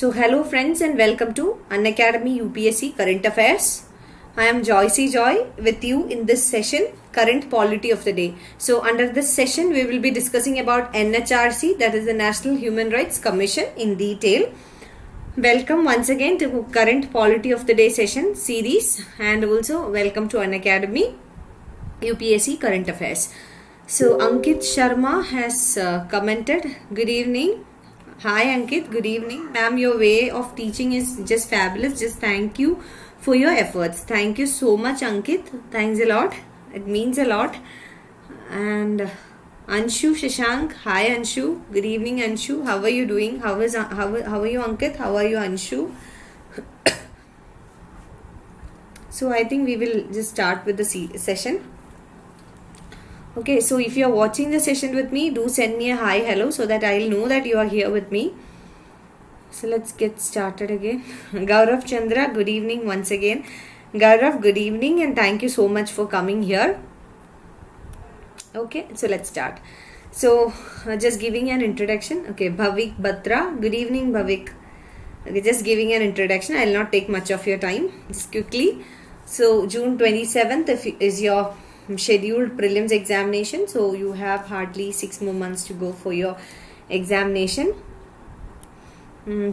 So hello friends and welcome to Unacademy UPSC Current Affairs. I am Joicy Joy with you in this session, Current Polity of the Day. So under this session we will be discussing about NHRC, that is the National Human Rights Commission, in detail. Welcome once again to Current Polity of the Day session series, and also welcome to Unacademy UPSC Current Affairs. So Ankit Sharma has commented, good evening. Hi Ankit, good evening. Ma'am, your way of teaching is just fabulous. Just thank you for your efforts. Thank you so much Ankit. Thanks a lot. It means a lot. And Anshu Shashank, hi Anshu. Good evening Anshu. How are you doing? How are you Ankit? How are you Anshu? So I think we will just start with the session. Okay, so if you are watching the session with me, do send me a hi, hello, so that I will know that you are here with me. So let's get started again. Gaurav Chandra, good evening once again. Gaurav, good evening and thank you so much for coming here. Okay, so let's start. So just giving an introduction. Okay, Bhavik Batra, good evening Bhavik. Okay, just giving an introduction. I will not take much of your time. Just quickly. So June 27th is your scheduled prelims examination, so you have hardly 6 more months to go for your examination.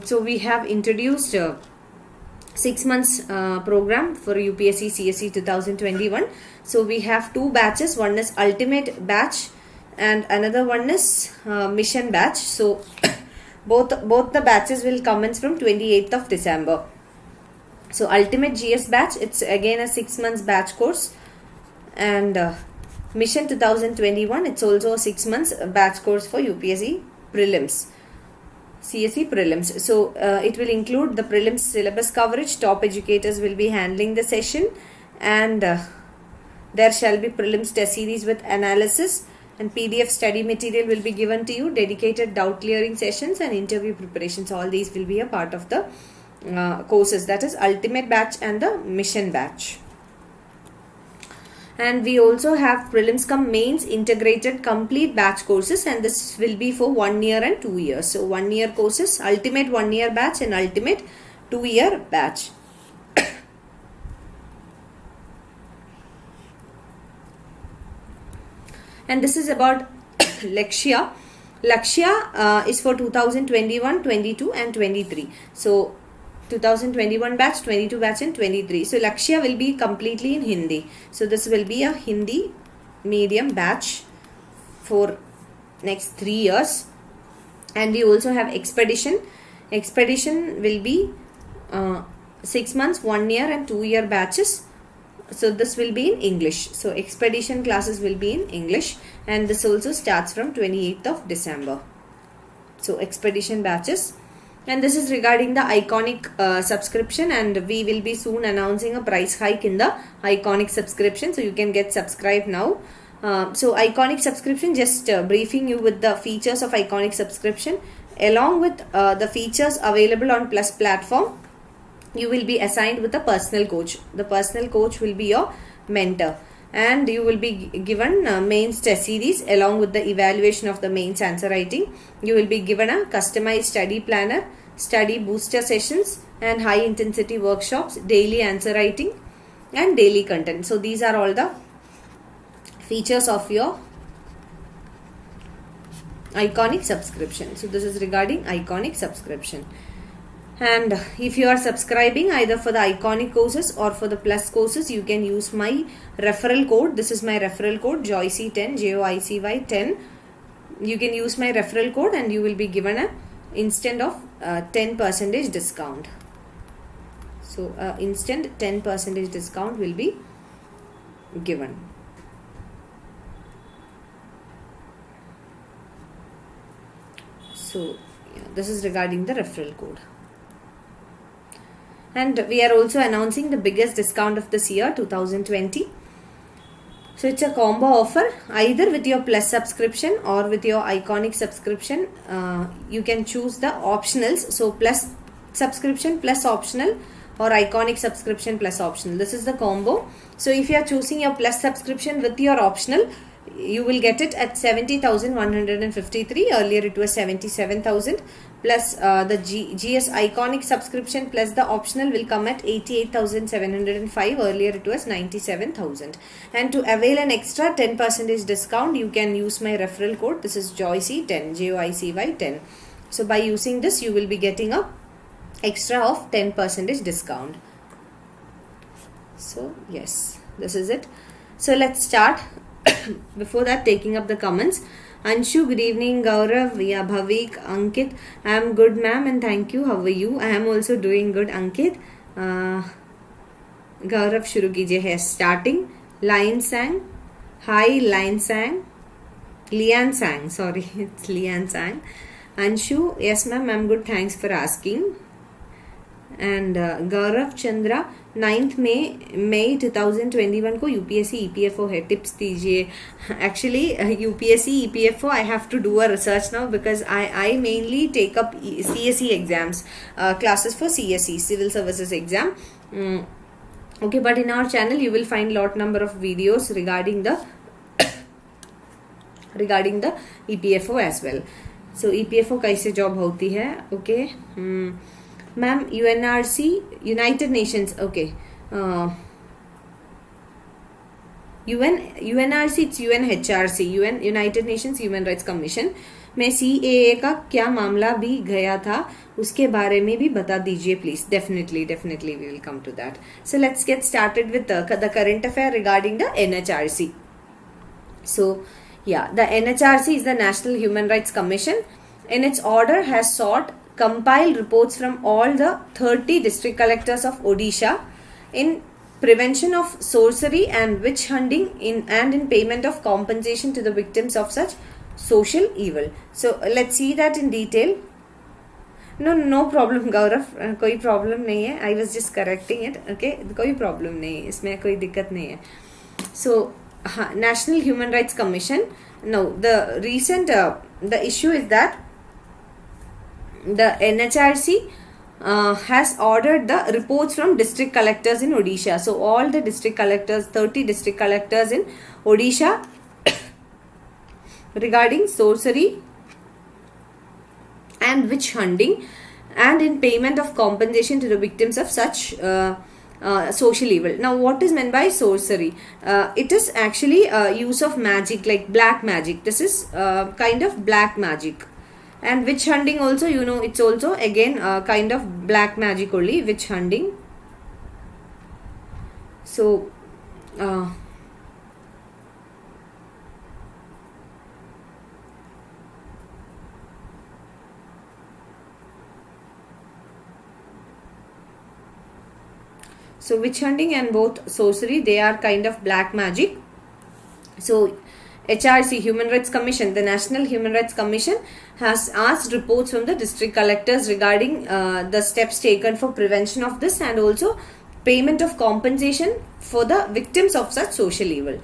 So we have introduced 6 months program for UPSC CSE 2021. So we have 2 batches. One is ultimate batch and another one is mission batch. So both the batches will commence from 28th of December. So ultimate GS batch, it's again a 6 months batch course. And Mission 2021, it's also a 6 months batch course for UPSC Prelims, CSE Prelims. So it will include the Prelims syllabus coverage. Top educators will be handling the session, and there shall be Prelims test series with analysis, and PDF study material will be given to you, dedicated doubt clearing sessions and interview preparations. All these will be a part of the courses, that is ultimate batch and the mission batch. And we also have prelims cum mains integrated complete batch courses, and this will be for 1 year and 2 years. So 1 year courses, ultimate 1 year batch and ultimate 2 year batch. And this is about Lakshya. Lakshya is for 2021, 22 and 23. So 2021 batch, 22 batch and 23. So Lakshya will be completely in Hindi. So this will be a Hindi medium batch for next 3 years. And we also have Expedition. Expedition will be 6 months, 1 year and 2 year batches. So this will be in English. So Expedition classes will be in English, and this also starts from 28th of December. So Expedition batches. And this is regarding the Iconic subscription, and we will be soon announcing a price hike in the Iconic subscription, so you can get subscribed now. So Iconic subscription, just briefing you with the features of Iconic subscription. Along with the features available on Plus platform, you will be assigned with a personal coach. The personal coach will be your mentor, and you will be given mains test series along with the evaluation of the mains answer writing. You will be given a customized study planner, study booster sessions and high intensity workshops, daily answer writing and daily content. So these are all the features of your Iconic subscription. So this is regarding Iconic subscription. And if you are subscribing either for the Iconic courses or for the Plus courses, you can use my referral code. This is my referral code, Joicy10, Joicy 10. You can use my referral code and you will be given a instant of 10% discount. So instant 10% discount will be given. So yeah, this is regarding the referral code. And we are also announcing the biggest discount of this year, 2020. So it's a combo offer, either with your Plus subscription or with your Iconic subscription. You can choose the optionals. So Plus subscription plus optional, or Iconic subscription plus optional. This is the combo. So if you are choosing your Plus subscription with your optional, you will get it at 70,153. Earlier it was 77,000, plus the GS iconic subscription plus the optional will come at 88,705. Earlier it was 97,000. And to avail an extra 10% discount, you can use my referral code. This is Joicy10, Joicy 10. So by using this, you will be getting a extra of 10% discount. So yes, this is it. So let's start. Before that, taking up the comments. Anshu, good evening. Gaurav, yeah, Bhavik, Ankit. I am good, ma'am, and thank you. How are you? I am also doing good, Ankit. Gaurav, shuru kijiye hai. Starting. Lion Sang. Hi, Lion Sang. Lian Sang. Sorry, it's Lian Sang. Anshu, yes, ma'am, I'm good. Thanks for asking. And Gaurav Chandra, 9th May 2021 को UPSC EPFO है, tips दीजिए. Actually UPSC EPFO I have to do a research now, because I mainly take up CSE exams, classes for CSE, Civil Services exam. Okay, but in our channel you will find lot number of videos regarding the EPFO as well. So EPFO कैसे job होती है? Okay. Ma'am, UNRC, United Nations, okay. UNRC, it's UNHRC, United Nations Human Rights Commission में CAA का क्या मामला भी गया था, उसके बारे में भी बता दीजिए please. Definitely we will come to that. So let's get started with the current affair regarding the NHRC. So yeah, the NHRC is the National Human Rights Commission. In its order has sought compile reports from all the 30 district collectors of Odisha in prevention of sorcery and witch hunting in payment of compensation to the victims of such social evil. So let's see that in detail. No problem Gaurav, कोई problem नहीं है. I was just correcting it. Okay, कोई problem नहीं है, इसमें कोई दिक्कत नहीं है. So National Human Rights Commission. Now the recent the issue is that the NHRC has ordered the reports from district collectors in Odisha. So all the district collectors, 30 district collectors in Odisha regarding sorcery and witch hunting and in payment of compensation to the victims of such social evil. Now what is meant by sorcery? It is actually use of magic, like black magic. This is kind of black magic. And witch hunting also, you know, it's also again kind of black magic only, witch hunting. So witch hunting and both sorcery, they are kind of black magic. So HRC, Human Rights Commission, the National Human Rights Commission has asked reports from the district collectors regarding the steps taken for prevention of this and also payment of compensation for the victims of such social evil.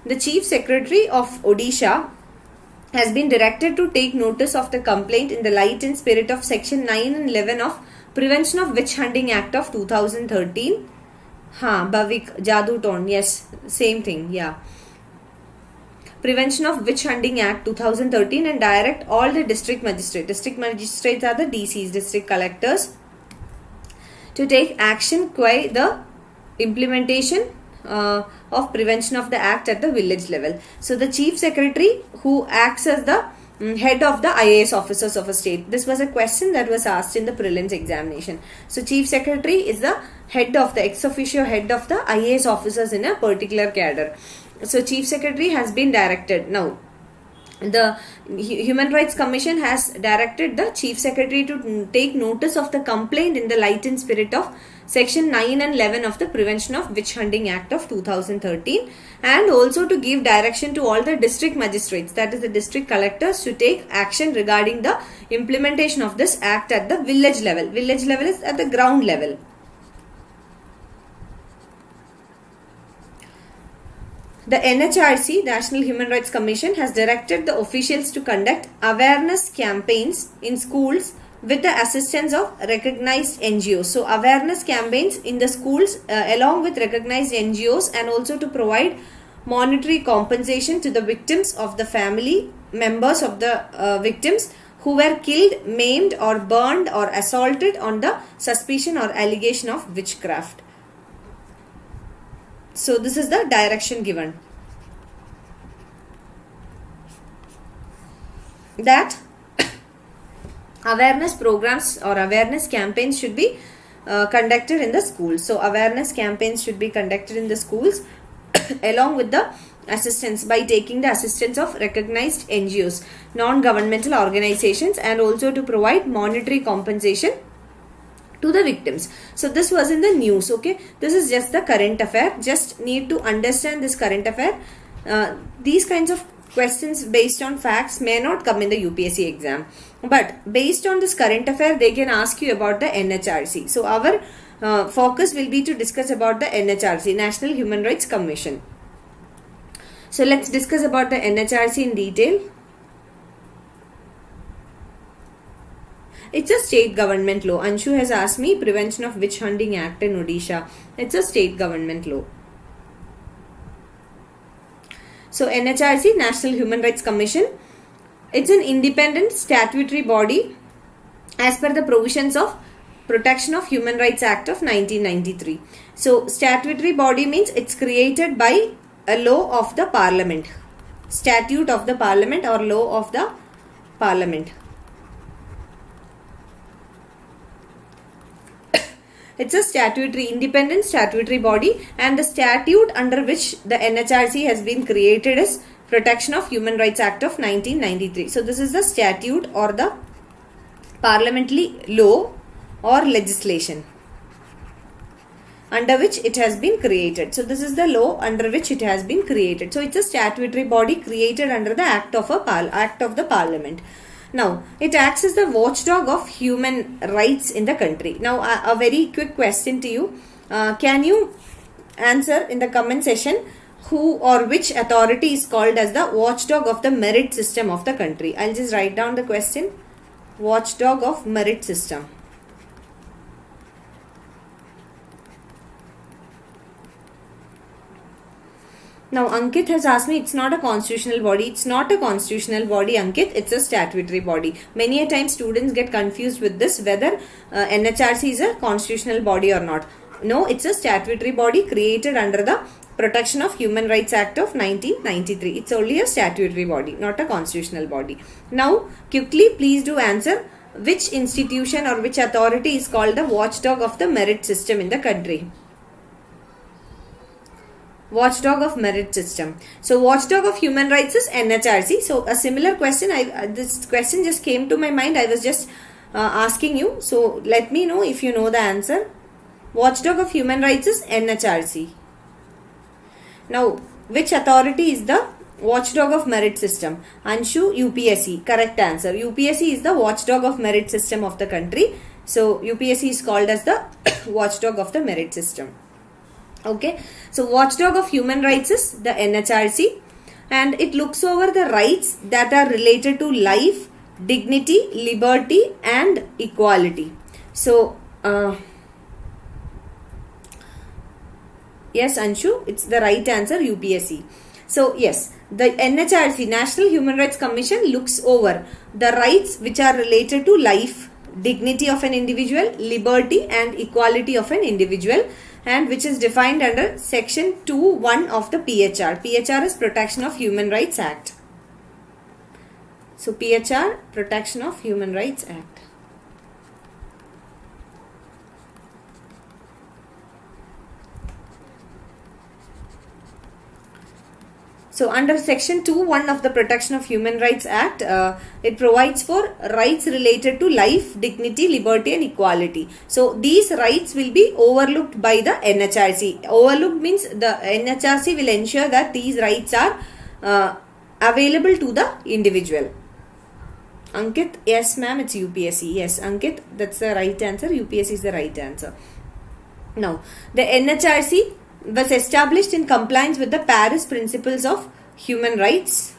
The Chief Secretary of Odisha has been directed to take notice of the complaint in the light and spirit of Section 9 and 11 of Prevention of Witch Hunting Act of 2013. Bhavik, Jadu Ton, yes, same thing, yeah. Prevention of Witch Hunting Act 2013 and direct all the district magistrates. District magistrates are the DCs, district collectors, to take action qua the implementation of prevention of the act at the village level. So the Chief Secretary, who acts as the head of the IAS officers of a state. This was a question that was asked in the prelims examination. So Chief Secretary is the head of the ex officio head of the IAS officers in a particular cadre. So Chief Secretary has been directed. Now the Human Rights Commission has directed the Chief Secretary to take notice of the complaint in the light and spirit of Section 9 and 11 of the Prevention of Witch Hunting Act of 2013 and also to give direction to all the district magistrates, that is the district collectors, to take action regarding the implementation of this act at the village level. Village level is at the ground level. The NHRC, National Human Rights Commission, has directed the officials to conduct awareness campaigns in schools with the assistance of recognized NGOs. So, awareness campaigns in the schools along with recognized NGOs and also to provide monetary compensation to the victims of the family members of the victims who were killed, maimed or burned or assaulted on the suspicion or allegation of witchcraft. So this is the direction given. That awareness programs or awareness campaigns should be conducted in the schools. So awareness campaigns should be conducted in the schools along with the assistance, by taking the assistance of recognized NGOs, non-governmental organizations, and also to provide monetary compensation to the victims. So this was in the news. Okay, this is just the current affair. Just need to understand this current affair. These kinds of questions based on facts may not come in the UPSC exam, but based on this current affair they can ask you about the NHRC. So our focus will be to discuss about the NHRC, National Human Rights Commission. So let's discuss about the NHRC in detail. It's a state government law. Anshu has asked me, Prevention of Witch Hunting Act in Odisha. It's a state government law. So NHRC, National Human Rights Commission, it's an independent statutory body as per the provisions of Protection of Human Rights Act of 1993. So statutory body means it's created by a law of the parliament, statute of the parliament or law of the parliament. It's a statutory, independent statutory body, and the statute under which the NHRC has been created is Protection of Human Rights Act of 1993. So this is the statute or the parliamentary law or legislation under which it has been created. So this is the law under which it has been created. So it's a statutory body created under the act of the parliament. Now, it acts as the watchdog of human rights in the country. Now, a very quick question to you. Can you answer in the comment section who or which authority is called as the watchdog of the merit system of the country? I'll just write down the question. Watchdog of merit system. Now, Ankit has asked me, it's not a constitutional body. It's not a constitutional body, Ankit. It's a statutory body. Many a time students get confused with this, whether NHRC is a constitutional body or not. No, it's a statutory body created under the Protection of Human Rights Act of 1993. It's only a statutory body, not a constitutional body. Now, quickly, please do answer which institution or which authority is called the watchdog of the merit system in the country. Watchdog of merit system. So watchdog of human rights is NHRC. So a similar question, this question just came to my mind. I was just asking you. So let me know if you know the answer. Watchdog of human rights is NHRC. Now, which authority is the watchdog of merit system? Anshu, UPSC. Correct answer. UPSC is the watchdog of merit system of the country. So UPSC is called as the watchdog of the merit system. Okay, so watchdog of human rights is the NHRC, and it looks over the rights that are related to life, dignity, liberty and equality. So yes, Anshu, it's the right answer, UPSC. So yes, the NHRC, National Human Rights Commission, looks over the rights which are related to life, dignity of an individual, liberty and equality of an individual, and which is defined under section 2(1) of the PHR. PHR is Protection of Human Rights Act. So PHR, Protection of Human Rights Act. So under section 2(1) of the Protection of Human Rights Act, it provides for rights related to life, dignity, liberty and equality. So these rights will be overlooked by the NHRC. Overlooked means the NHRC will ensure that these rights are available to the individual. Ankit, yes ma'am, it's UPSC. Yes, Ankit, that's the right answer. UPSC is the right answer. Now, the NHRC was established in compliance with the Paris Principles of Human Rights.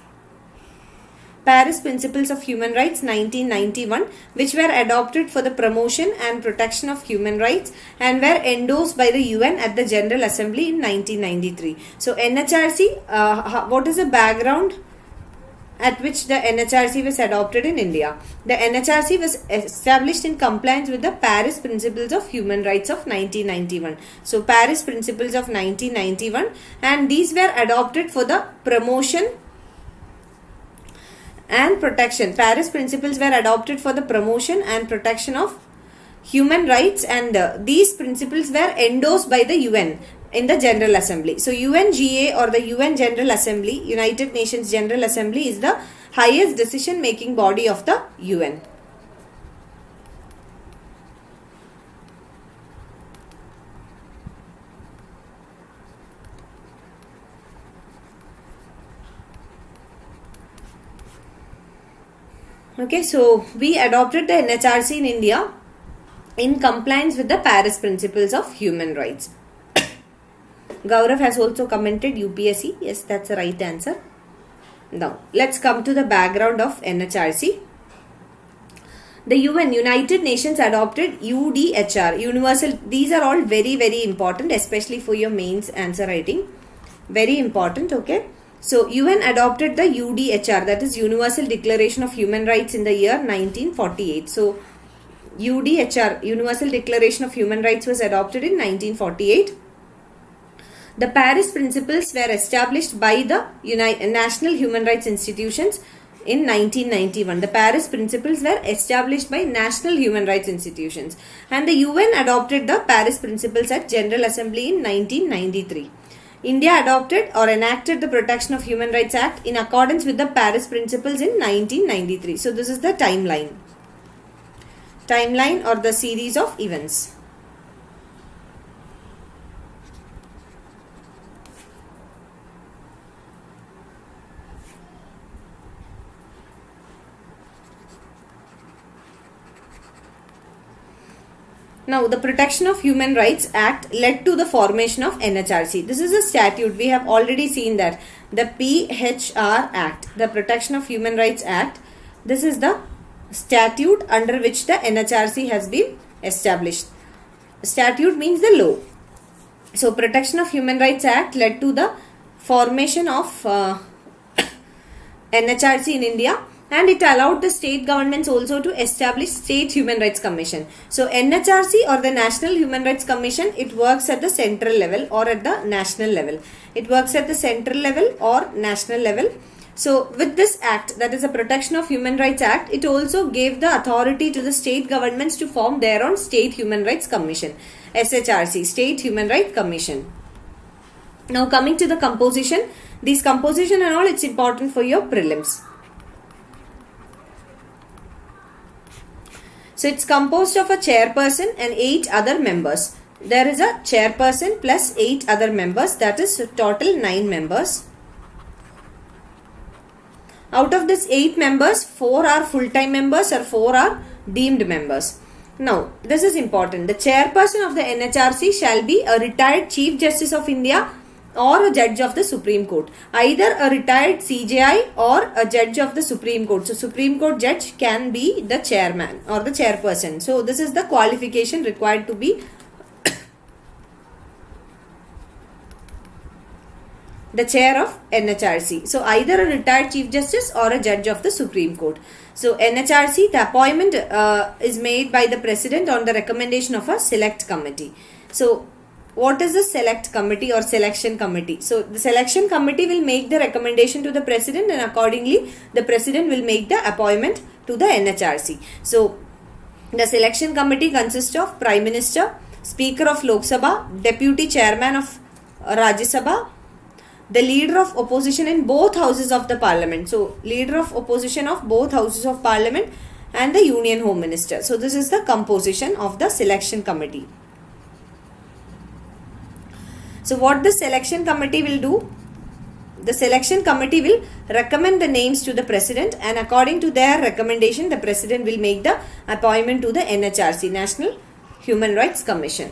Paris Principles of Human Rights 1991, which were adopted for the promotion and protection of human rights and were endorsed by the UN at the General Assembly in 1993. So NHRC, what is the background at which the NHRC was adopted in India? The NHRC was established in compliance with the Paris Principles of Human Rights of 1991. So Paris Principles of 1991, and these were adopted for the promotion and protection. Paris Principles were adopted for the promotion and protection of human rights, and these principles were endorsed by the UN in the General Assembly. So UNGA, or the UN General Assembly, United Nations General Assembly, is the highest decision making body of the UN. Okay, so we adopted the NHRC in India in compliance with the Paris Principles of Human Rights. Gaurav has also commented UPSC. Yes, that's the right answer. Now, let's come to the background of NHRC. The UN, United Nations, adopted UDHR, Universal. These are all very, very important, especially for your mains answer writing. Very important, okay. So, UN adopted the UDHR, that is Universal Declaration of Human Rights, in the year 1948. So, UDHR, Universal Declaration of Human Rights, was adopted in 1948. The Paris Principles were established by the National Human Rights Institutions in 1991. The Paris Principles were established by National Human Rights Institutions, and the UN adopted the Paris Principles at General Assembly in 1993. India adopted or enacted the Protection of Human Rights Act in accordance with the Paris Principles in 1993. So this is the timeline or the series of events. Now, the Protection of Human Rights Act led to the formation of NHRC. This is a statute. We have already seen that. The PHR Act, the Protection of Human Rights Act, this is the statute under which the NHRC has been established. Statute means the law. So, Protection of Human Rights Act led to the formation of NHRC in India, and it allowed the state governments also to establish State Human Rights Commission. So NHRC, or the National Human Rights Commission, it works at the central level or at the national level. It works at the central level or national level. So with this act, that is the Protection of Human Rights Act, it also gave the authority to the state governments to form their own State Human Rights Commission. SHRC, State Human Rights Commission. Now coming to the composition. These composition and all, it's important for your prelims. So it's composed of a chairperson and 8 other members. There is a chairperson plus 8 other members, that is total 9 members. Out of this 8 members, 4 are full-time members or 4 are deemed members. Now, this is important. The chairperson of the NHRC shall be a retired Chief Justice of India or a judge of the Supreme Court. Either a retired CJI or a judge of the Supreme Court. So, Supreme Court judge can be the chairman or the chairperson. So, this is the qualification required to be the chair of NHRC. So, either a retired Chief Justice or a judge of the Supreme Court. So, NHRC, the appointment is made by the President on the recommendation of a select committee. So, what is the select committee or selection committee? So, the selection committee will make the recommendation to the President, and accordingly, the President will make the appointment to the NHRC. So, the selection committee consists of Prime Minister, Speaker of Lok Sabha, Deputy Chairman of Rajya Sabha, the leader of opposition in both houses of the parliament. So, leader of opposition of both houses of parliament, and the Union Home Minister. So, this is the composition of the selection committee. So, what the selection committee will do? The selection committee will recommend the names to the President, and according to their recommendation, the President will make the appointment to the NHRC, National Human Rights Commission.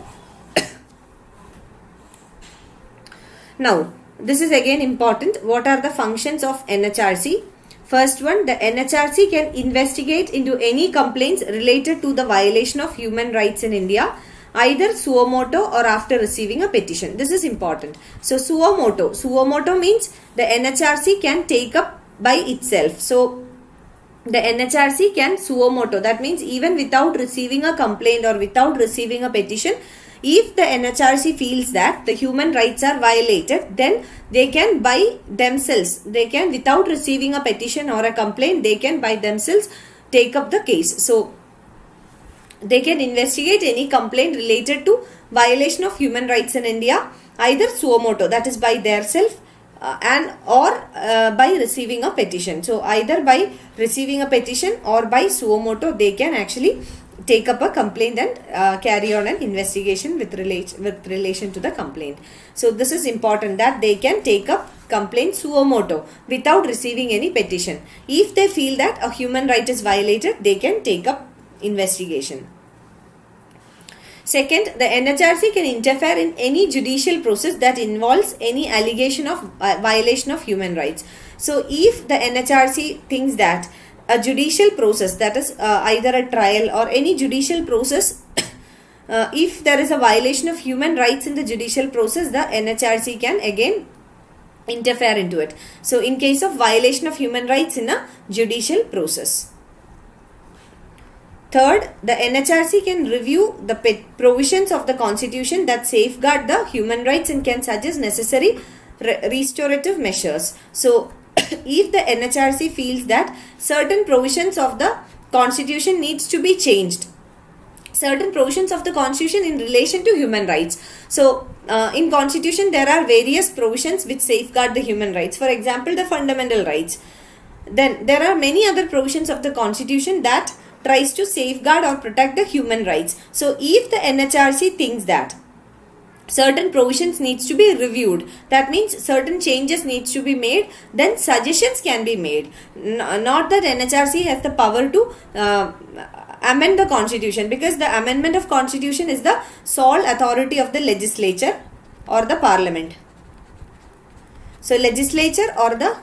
Now, this is again important. What are the functions of NHRC? First one, the NHRC can investigate into any complaints related to the violation of human rights in India, either suo moto or after receiving a petition. This is important. So suo moto means the NHRC can take up by itself. So the NHRC can suo moto, that means even without receiving a complaint or without receiving a petition, if the NHRC feels that the human rights are violated, then they can by themselves, they can, without receiving a petition or a complaint, they can by themselves take up the case. So they can investigate any complaint related to violation of human rights in India, either suo moto, that is by their self, and or by receiving a petition. So either by receiving a petition or by suo moto, they can actually take up a complaint and carry on an investigation with relation to the complaint. So this is important, that they can take up complaint suo moto without receiving any petition. If they feel that a human right is violated, they can take up investigation. Second, the NHRC can interfere in any judicial process that involves any allegation of violation of human rights. So if the NHRC thinks that a judicial process, that is either a trial or any judicial process, if there is a violation of human rights in the judicial process, the NHRC can again interfere into it. So in case of violation of human rights in a judicial process. Third, the NHRC can review the provisions of the Constitution that safeguard the human rights and can suggest necessary restorative measures. So if the NHRC feels that certain provisions of the Constitution needs to be changed, certain provisions of the Constitution in relation to human rights. So in Constitution there are various provisions which safeguard the human rights. For example, the fundamental rights. Then there are many other provisions of the Constitution that tries to safeguard or protect the human rights. So if the NHRC thinks that certain provisions needs to be reviewed, that means certain changes needs to be made, then suggestions can be made. Not that NHRC has the power to amend the Constitution, because the amendment of Constitution is the sole authority of the legislature or the parliament. So legislature or the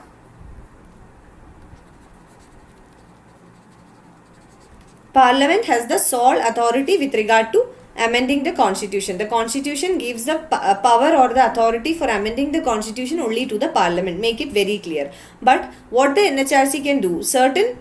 Parliament has the sole authority with regard to amending the Constitution. The Constitution gives the power or the authority for amending the Constitution only to the Parliament. Make it very clear. But what the NHRC can do, certain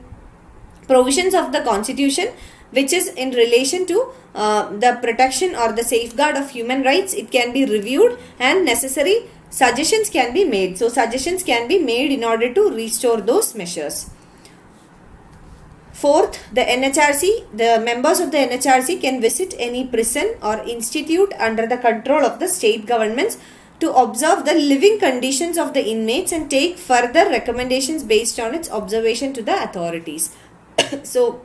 provisions of the Constitution which is in relation to the protection or the safeguard of human rights, it can be reviewed and necessary suggestions can be made. So suggestions can be made in order to restore those measures. Fourth, the members of the NHRC can visit any prison or institute under the control of the state governments to observe the living conditions of the inmates and take further recommendations based on its observation to the authorities. So,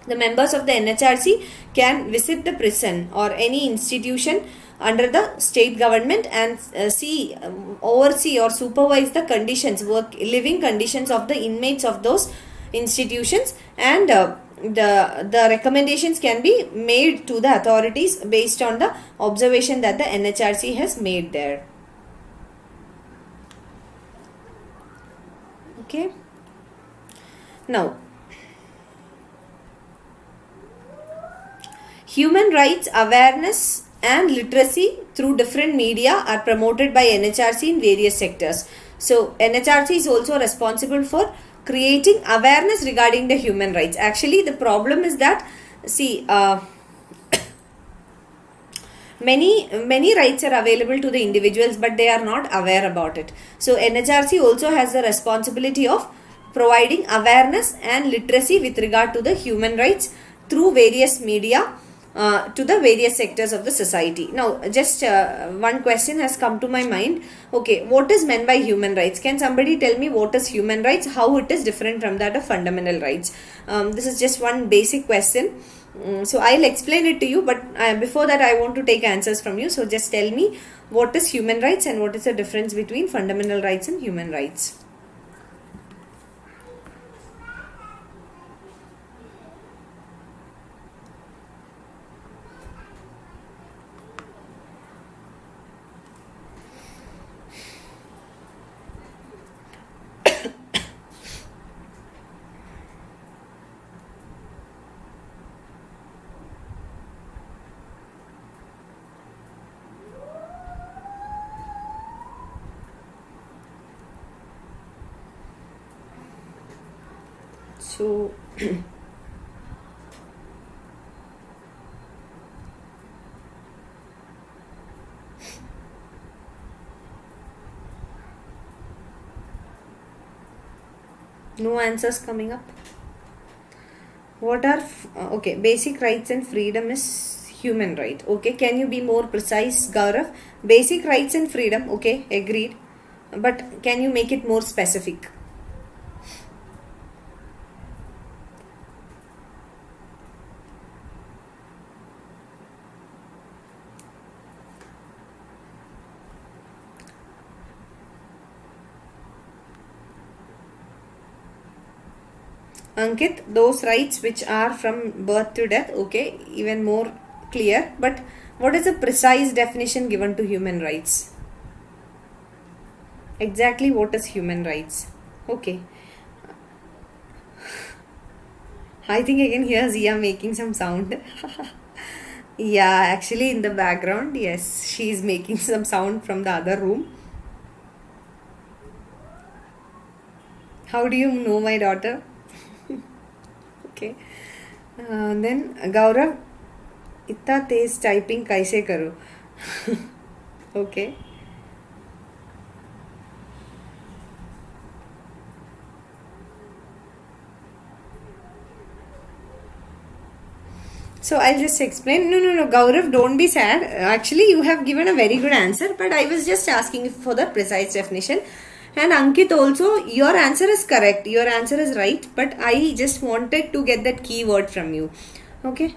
the members of the NHRC can visit the prison or any institution under the state government and oversee or supervise the conditions, living conditions of the inmates of those institutions, and the recommendations can be made to the authorities based on the observation that the NHRC has made there. Okay. Now, human rights awareness and literacy through different media are promoted by NHRC in various sectors. So, NHRC is also responsible for creating awareness regarding the human rights. Actually, the problem is that, see, many rights are available to the individuals, but they are not aware about it. So, NHRC also has the responsibility of providing awareness and literacy with regard to the human rights through various media to the various sectors of the society. Now, just one question has come to my mind. Okay, what is meant by human rights? Can somebody tell me what is human rights? How it is different from that of fundamental rights? This is just one basic question. So, I'll explain it to you, but before that I want to take answers from you. So, just tell me what is human rights and what is the difference between fundamental rights and human rights? So no answers coming up. What are okay, basic rights and freedom is human right. Okay, can you be more precise, Gaurav? Basic rights and freedom, okay, agreed. But can you make it more specific? Ankit, those rights which are from birth to death, okay, even more clear. But what is the precise definition given to human rights? Exactly what is human rights? Okay. I think I can hear Zia making some sound. Yeah, actually in the background, yes, she is making some sound from the other room. How do you know my daughter? Okay. Then Gaurav, इतना तेज typing कैसे करो? Okay. So I'll just explain. No, Gaurav, don't be sad. Actually, you have given a very good answer, but I was just asking for the precise definition. And Ankit also, your answer is correct. Your answer is right, but I just wanted to get that keyword from you. Okay.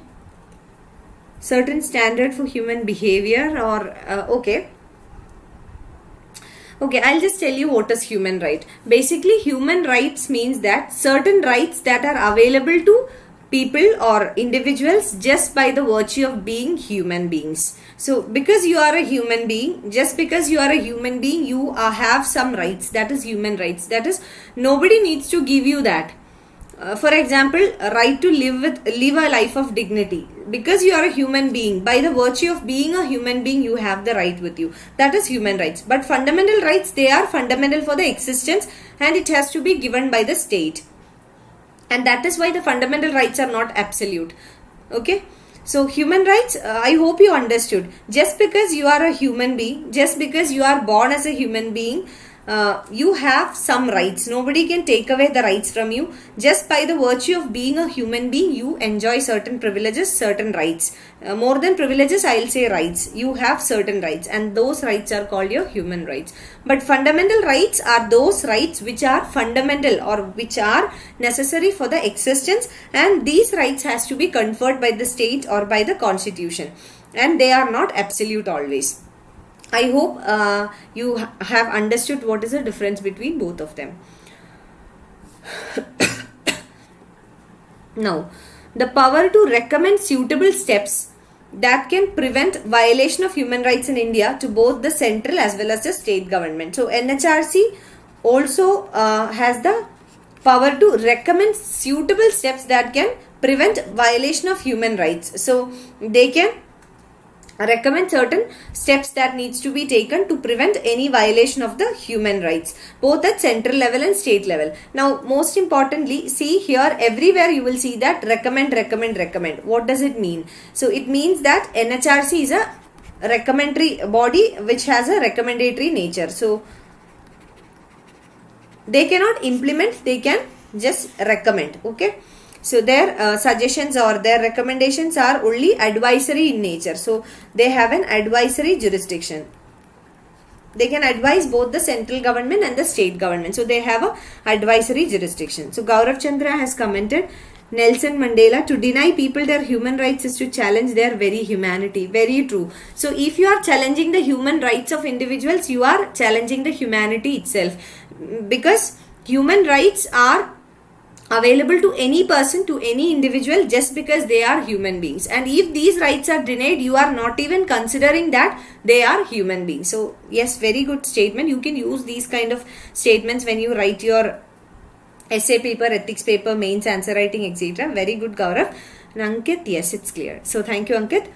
Certain standard for human behavior or okay. Okay, I'll just tell you what is human right. Basically, human rights means that certain rights that are available to people or individuals just by the virtue of being human beings. So because you are a human being, just because you are a human being, you have some rights. That is human rights. That is, nobody needs to give you that. For example, a right to live a life of dignity. Because you are a human being, by the virtue of being a human being, you have the right with you. That is human rights. But fundamental rights, they are fundamental for the existence, and it has to be given by the state. And that is why the fundamental rights are not absolute. Okay. So human rights, I hope you understood. Just because you are a human being, just because you are born as a human being, you have some rights. Nobody can take away the rights from you. Just by the virtue of being a human being, you enjoy certain privileges, certain rights. More than privileges, I'll say rights. You have certain rights, and those rights are called your human rights. But fundamental rights are those rights which are fundamental or which are necessary for the existence, and these rights has to be conferred by the state or by the constitution, and they are not absolute always. I hope you have understood what is the difference between both of them. Now, the power to recommend suitable steps that can prevent violation of human rights in India to both the central as well as the state government. So, NHRC also has the power to recommend suitable steps that can prevent violation of human rights. So, they can recommend certain steps that needs to be taken to prevent any violation of the human rights, both at central level and state level. Now, most importantly, see here, everywhere you will see that recommend. What does it mean? So, it means that NHRC is a recommendatory body which has a recommendatory nature. So, they cannot implement, they can just recommend. Okay. So their suggestions or their recommendations are only advisory in nature. So they have an advisory jurisdiction. They can advise both the central government and the state government. So they have a advisory jurisdiction. So Gaurav Chandra has commented, Nelson Mandela, to deny people their human rights is to challenge their very humanity. Very true. So if you are challenging the human rights of individuals, you are challenging the humanity itself. Because human rights are available to any person, to any individual, just because they are human beings. And if these rights are denied, you are not even considering that they are human beings. So yes, very good statement. You can use these kind of statements when you write your essay paper, ethics paper, mains, answer writing, etc. Very good, Gaurav. And Ankit, yes, it's clear. So thank you, Ankit.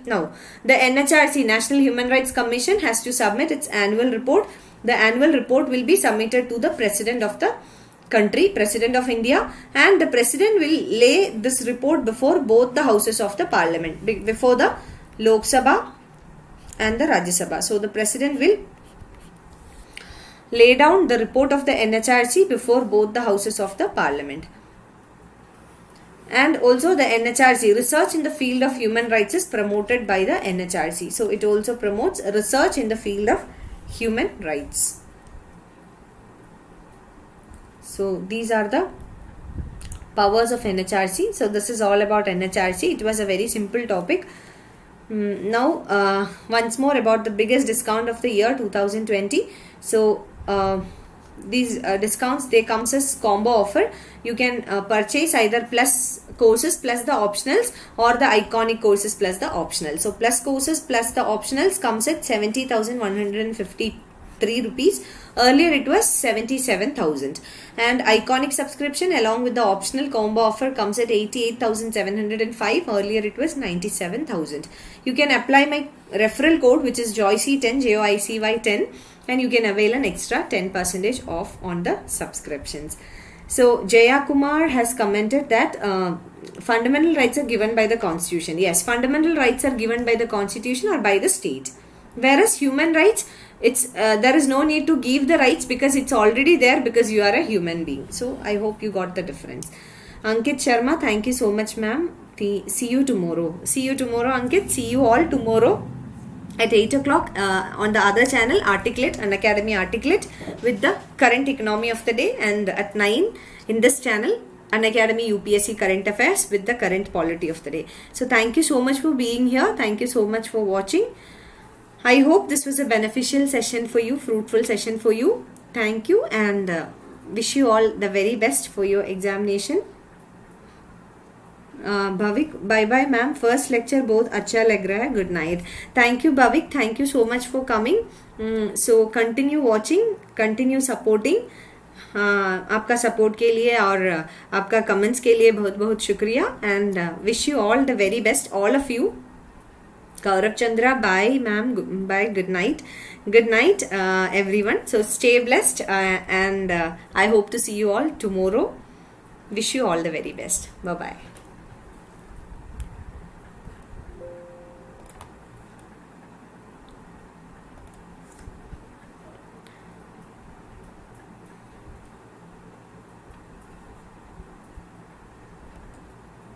Now, the NHRC, National Human Rights Commission, has to submit its annual report. The annual report will be submitted to the President of the country, President of India, and the President will lay this report before both the houses of the Parliament, before the Lok Sabha and the Rajya Sabha. So the President will lay down the report of the NHRC before both the houses of the Parliament. And also the NHRC, research in the field of human rights is promoted by the NHRC. So it also promotes research in the field of human rights. So these are the powers of NHRC. So this is all about NHRC. It was a very simple topic. Now once more about the biggest discount of the year 2020. So these discounts, they comes as combo offer. You can purchase either plus courses plus the optionals or the iconic courses plus the optionals. So plus courses plus the optionals comes at 70,153 rupees. Earlier it was 77,000, and iconic subscription along with the optional combo offer comes at 88,705. Earlier it was 97,000. You can apply my referral code, which is Joicy10, JOICY10, and you can avail an extra 10% off on the subscriptions. So Jaya Kumar has commented that fundamental rights are given by the Constitution. Yes, fundamental rights are given by the Constitution or by the state. Whereas human rights, there is no need to give the rights because it's already there because you are a human being. So I hope you got the difference. Ankit Sharma, thank you so much, ma'am. See you tomorrow. See you tomorrow, Ankit. See you all tomorrow at 8 o'clock on the other channel, Articulate, Unacademy Articulate, with the current economy of the day, and at 9 in this channel, Unacademy UPSC Current Affairs with the current polity of the day. So thank you so much for being here. Thank you so much for watching. I hope this was a beneficial session for you, fruitful session for you. Thank you, and wish you all the very best for your examination. Bhavik, bye bye ma'am. First lecture बहुत अच्छा लग रहा है. Good night. Thank you Bhavik. Thank you so much for coming. So continue watching, continue supporting. आपका support के लिए और आपका कमेंट्स के लिए बहुत बहुत शुक्रिया, and wish you all the very best, all of you. Gaurav Chandra, bye ma'am, bye, good night everyone. So stay blessed, and I hope to see you all tomorrow. Wish you all the very best. Bye bye.